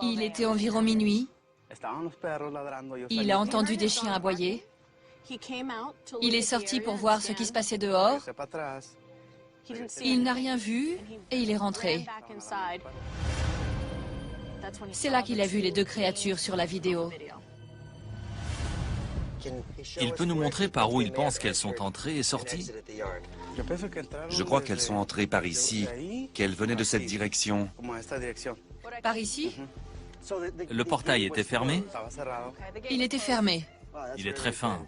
Il était environ minuit. Il a entendu des chiens aboyer. Il est sorti pour voir ce qui se passait dehors. Il n'a rien vu et il est rentré. C'est là qu'il a vu les deux créatures sur la vidéo. Il peut nous montrer par où il pense qu'elles sont entrées et sorties? Je crois qu'elles sont entrées par ici, qu'elles venaient de cette direction. Par ici? Le portail était fermé? Il était fermé. Il est très fin.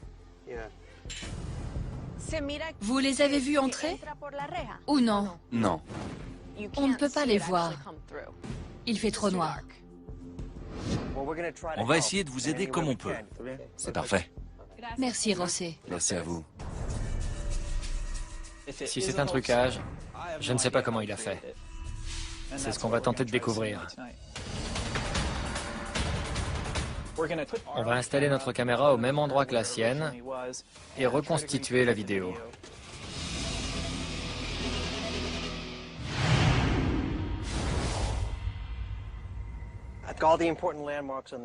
Vous les avez vus entrer? Ou non? Non. On ne peut pas les voir. Il fait trop noir. On va essayer de vous aider comme on peut. C'est parfait. Merci, José. Merci à vous. Si c'est un trucage, je ne sais pas comment il a fait. C'est ce qu'on va tenter de découvrir. On va installer notre caméra au même endroit que la sienne et reconstituer la vidéo.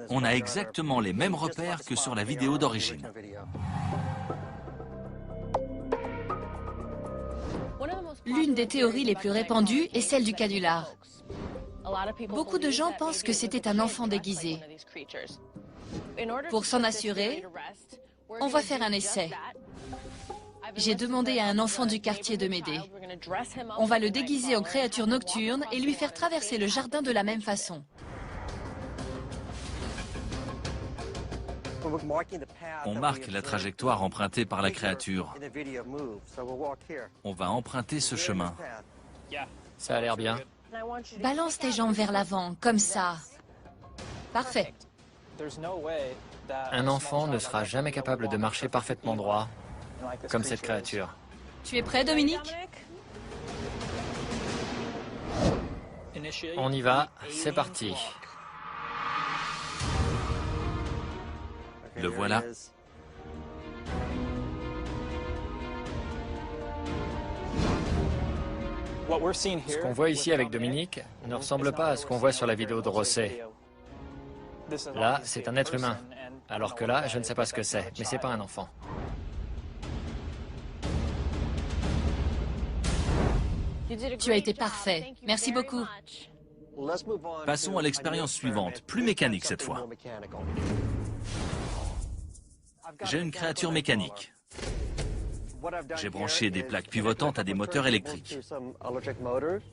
On a exactement les mêmes repères que sur la vidéo d'origine. L'une des théories les plus répandues est celle du canular. Beaucoup de gens pensent que c'était un enfant déguisé. Pour s'en assurer, on va faire un essai. J'ai demandé à un enfant du quartier de m'aider. On va le déguiser en créature nocturne et lui faire traverser le jardin de la même façon. On marque la trajectoire empruntée par la créature. On va emprunter ce chemin. Ça a l'air bien. Balance tes jambes vers l'avant, comme ça. Parfait. Un enfant ne sera jamais capable de marcher parfaitement droit, comme cette créature. Tu es prêt, Dominique? On y va, c'est parti. Le voilà. Ce qu'on voit ici avec Dominique ne ressemble pas à ce qu'on voit sur la vidéo de José. Là, c'est un être humain, alors que là, je ne sais pas ce que c'est, mais c'est pas un enfant. Tu as été parfait. Merci beaucoup. Passons à l'expérience suivante, plus mécanique cette fois. J'ai une créature mécanique. J'ai branché des plaques pivotantes à des moteurs électriques.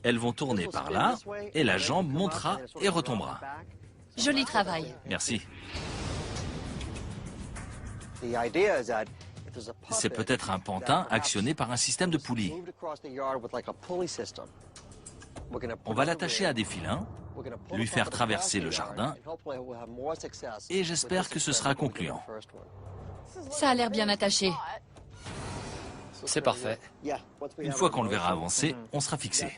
Elles vont tourner par là, et la jambe montera et retombera. Joli travail. Merci. C'est peut-être un pantin actionné par un système de poulies. On va l'attacher à des filins, lui faire traverser le jardin, et j'espère que ce sera concluant. Ça a l'air bien attaché. C'est parfait. Une fois qu'on le verra avancer, on sera fixé.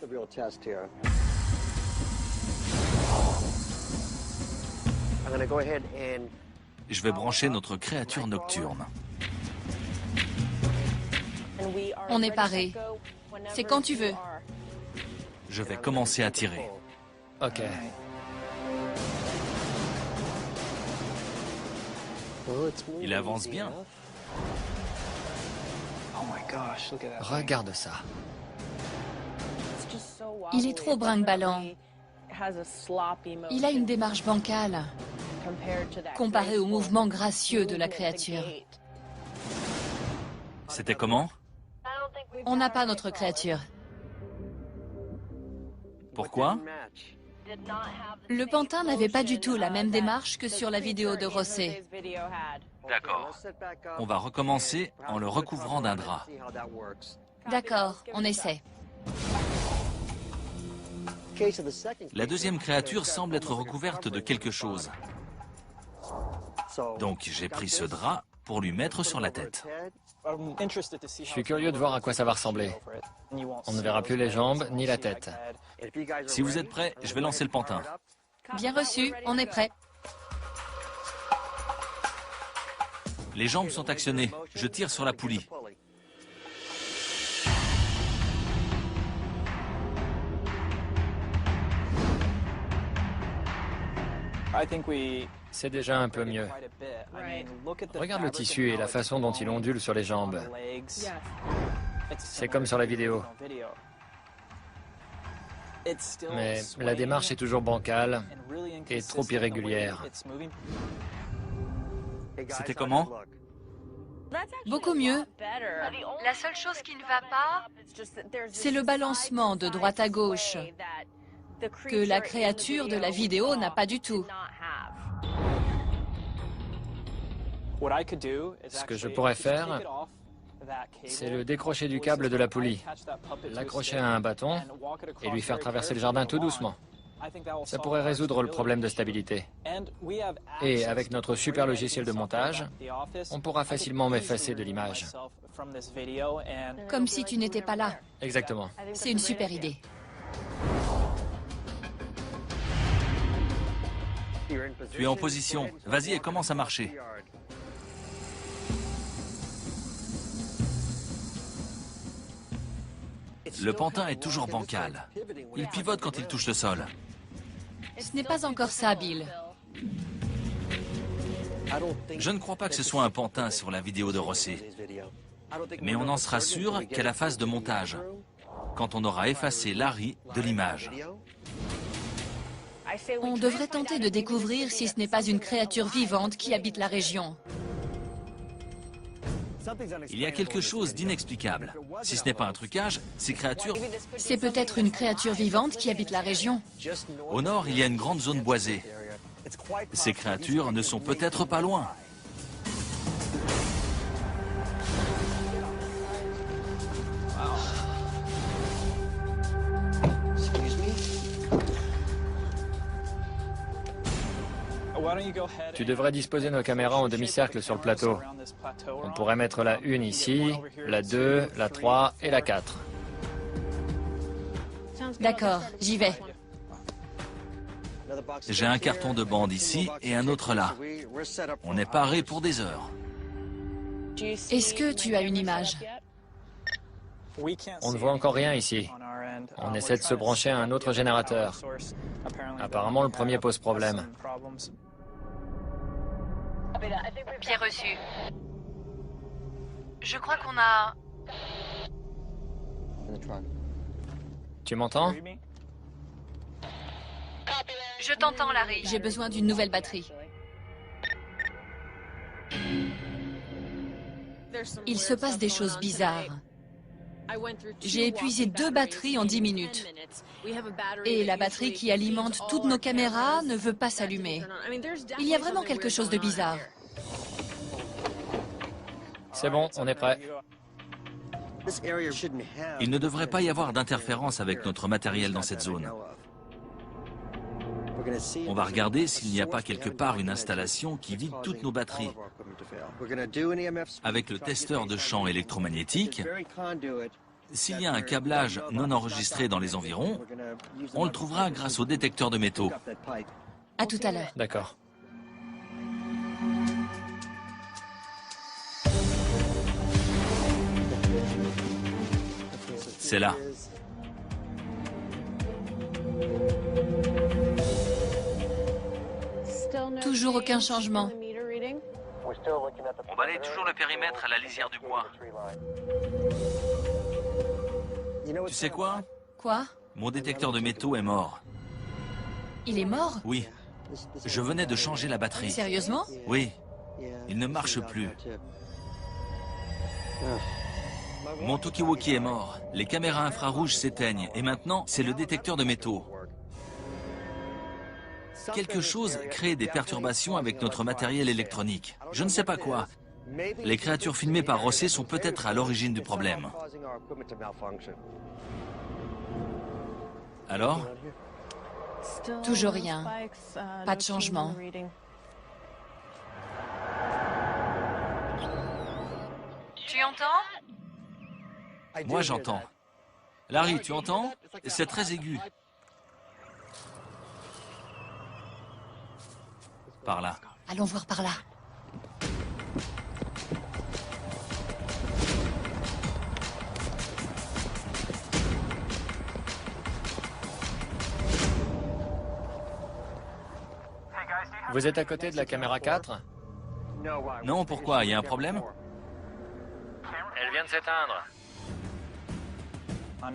Je vais brancher notre créature nocturne. On est paré. C'est quand tu veux. Je vais commencer à tirer. Ok. Il avance bien. Regarde ça. Il est trop brinque-ballant. Il a une démarche bancale, comparé au mouvement gracieux de la créature. C'était comment? On n'a pas notre créature. Pourquoi? Le pantin n'avait pas du tout la même démarche que sur la vidéo de José. D'accord. On va recommencer en le recouvrant d'un drap. D'accord, on essaie. La deuxième créature semble être recouverte de quelque chose. Donc j'ai pris ce drap pour lui mettre sur la tête. Je suis curieux de voir à quoi ça va ressembler. On ne verra plus les jambes ni la tête. Si vous êtes prêts, je vais lancer le pantin. Bien reçu, on est prêt. Les jambes sont actionnées. Je tire sur la poulie. C'est déjà un peu mieux. Regarde le tissu et la façon dont il ondule sur les jambes. C'est comme sur la vidéo. Mais la démarche est toujours bancale et trop irrégulière. C'était comment? Beaucoup mieux. La seule chose qui ne va pas, c'est le balancement de droite à gauche, que la créature de la vidéo n'a pas du tout. Ce que je pourrais faire, c'est le décrocher du câble de la poulie, l'accrocher à un bâton et lui faire traverser le jardin tout doucement. Ça pourrait résoudre le problème de stabilité. Et avec notre super logiciel de montage, on pourra facilement m'effacer de l'image. Comme si tu n'étais pas là. Exactement. C'est une super idée. Tu es en position. Vas-y et commence à marcher. Le pantin est toujours bancal. Il pivote quand il touche le sol. Ce n'est pas encore ça, Bill. Je ne crois pas que ce soit un pantin sur la vidéo de Rosset. Mais on en sera sûr qu'à la phase de montage, quand on aura effacé Larry de l'image. On devrait tenter de découvrir si ce n'est pas une créature vivante qui habite la région. Il y a quelque chose d'inexplicable. Si ce n'est pas un trucage, ces créatures... C'est peut-être une créature vivante qui habite la région. Au nord, il y a une grande zone boisée. Ces créatures ne sont peut-être pas loin. Tu devrais disposer nos caméras en demi-cercle sur le plateau. On pourrait mettre la 1 ici, la 2, la 3 et la 4. D'accord, j'y vais. J'ai un carton de bande ici et un autre là. On est paré pour des heures. Est-ce que tu as une image? On ne voit encore rien ici. On essaie de se brancher à un autre générateur. Apparemment, le premier pose problème. Bien reçu. Je crois qu'on a... Tu m'entends? Je t'entends, Larry. J'ai besoin d'une nouvelle batterie. Il se passe des choses bizarres. J'ai épuisé 2 batteries en 10 minutes. Et la batterie qui alimente toutes nos caméras ne veut pas s'allumer. Il y a vraiment quelque chose de bizarre. C'est bon, on est prêt. Il ne devrait pas y avoir d'interférence avec notre matériel dans cette zone. On va regarder s'il n'y a pas quelque part une installation qui vide toutes nos batteries. Avec le testeur de champ électromagnétique, s'il y a un câblage non enregistré dans les environs, on le trouvera grâce au détecteur de métaux. À tout à l'heure. D'accord. C'est là. Toujours aucun changement. On balaye toujours le périmètre à la lisière du bois. Tu sais quoi? Quoi? Mon détecteur de métaux est mort. Il est mort? Oui. Je venais de changer la batterie. Sérieusement? Oui. Il ne marche plus. Mon Tokiwoki est mort. Les caméras infrarouges s'éteignent. Et maintenant, c'est le détecteur de métaux. Quelque chose crée des perturbations avec notre matériel électronique. Je ne sais pas quoi. Les créatures filmées par Rosset sont peut-être à l'origine du problème. Alors? Toujours rien. Pas de changement. Tu entends? Moi, j'entends. Larry, tu entends? C'est très aigu. Par là. Allons voir par là. Vous êtes à côté de la caméra 4? Non, pourquoi? Il y a un problème? Elle vient de s'éteindre.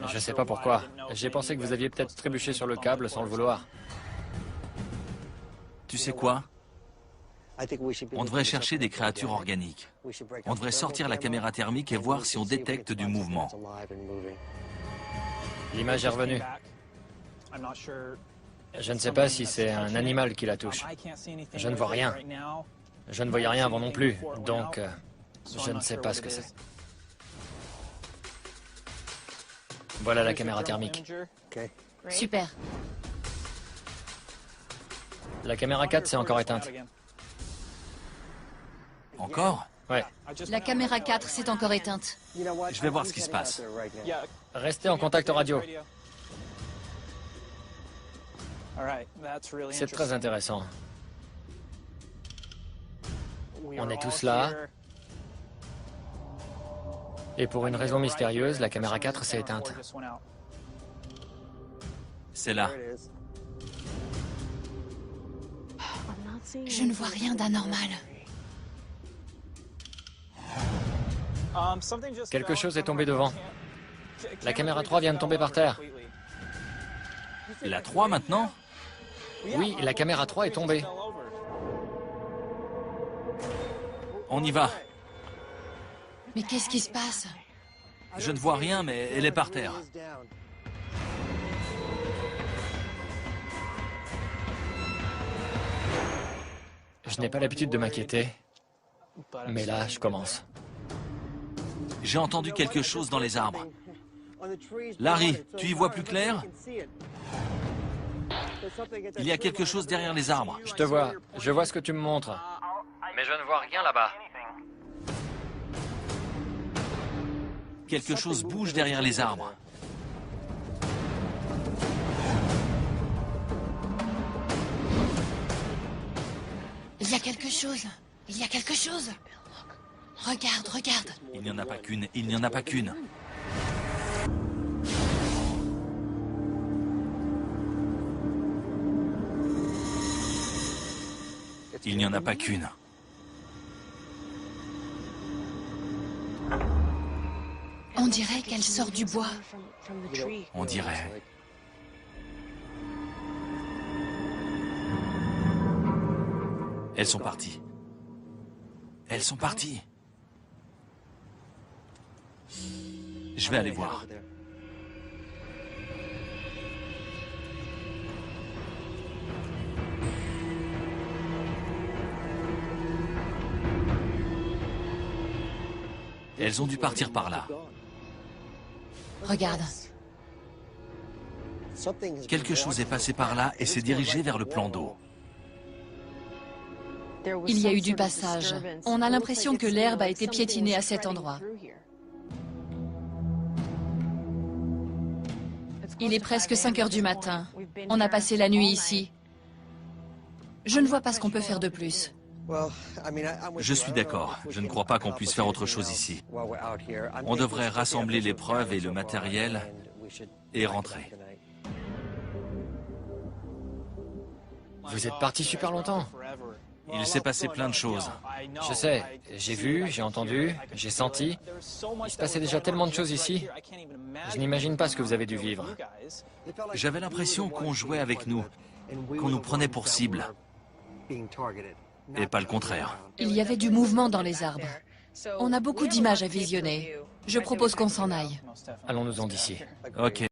Je sais pas pourquoi. J'ai pensé que vous aviez peut-être trébuché sur le câble sans le vouloir. Tu sais quoi? On devrait chercher des créatures organiques. On devrait sortir la caméra thermique et voir si on détecte du mouvement. L'image est revenue. Je ne sais pas si c'est un animal qui la touche. Je ne vois rien. Je ne voyais rien avant non plus, donc je ne sais pas ce que c'est. Voilà la caméra thermique. Super. La caméra 4 s'est encore éteinte. Encore? Ouais. La caméra 4 s'est encore éteinte. Je vais voir ce qui se passe. Restez en contact radio. C'est très intéressant. On est tous là. Et pour une raison mystérieuse, la caméra 4 s'est éteinte. C'est là. Je ne vois rien d'anormal. Quelque chose est tombé devant. La caméra 3 vient de tomber par terre. La 3 maintenant? Oui, la caméra 3 est tombée. On y va. Mais qu'est-ce qui se passe? Je ne vois rien, mais elle est par terre. Je n'ai pas l'habitude de m'inquiéter. Mais là, je commence. J'ai entendu quelque chose dans les arbres. Larry, tu y vois plus clair? Il y a quelque chose derrière les arbres. Je te vois. Je vois ce que tu me montres. Mais je ne vois rien là-bas. Quelque chose bouge derrière les arbres. Il y a quelque chose. Il y a quelque chose. Regarde, regarde. Il n'y en a pas qu'une. Il n'y en a pas qu'une. Il n'y en a pas qu'une. On dirait qu'elle sort du bois. On dirait. Elles sont parties. Elles sont parties. Je vais aller voir. Elles ont dû partir par là. Regarde. Quelque chose est passé par là et s'est dirigé vers le plan d'eau. Il y a eu du passage. On a l'impression que l'herbe a été piétinée à cet endroit. Il est presque 5 heures du matin. On a passé la nuit ici. Je ne vois pas ce qu'on peut faire de plus. Je suis d'accord. Je ne crois pas qu'on puisse faire autre chose ici. On devrait rassembler les preuves et le matériel et rentrer. Vous êtes parti super longtemps. Il s'est passé plein de choses. Je sais, j'ai vu, j'ai entendu, j'ai senti. Il se passait déjà tellement de choses ici. Je n'imagine pas ce que vous avez dû vivre. J'avais l'impression qu'on jouait avec nous, qu'on nous prenait pour cible. Et pas le contraire. Il y avait du mouvement dans les arbres. On a beaucoup d'images à visionner. Je propose qu'on s'en aille. Allons-nous-en d'ici. Ok.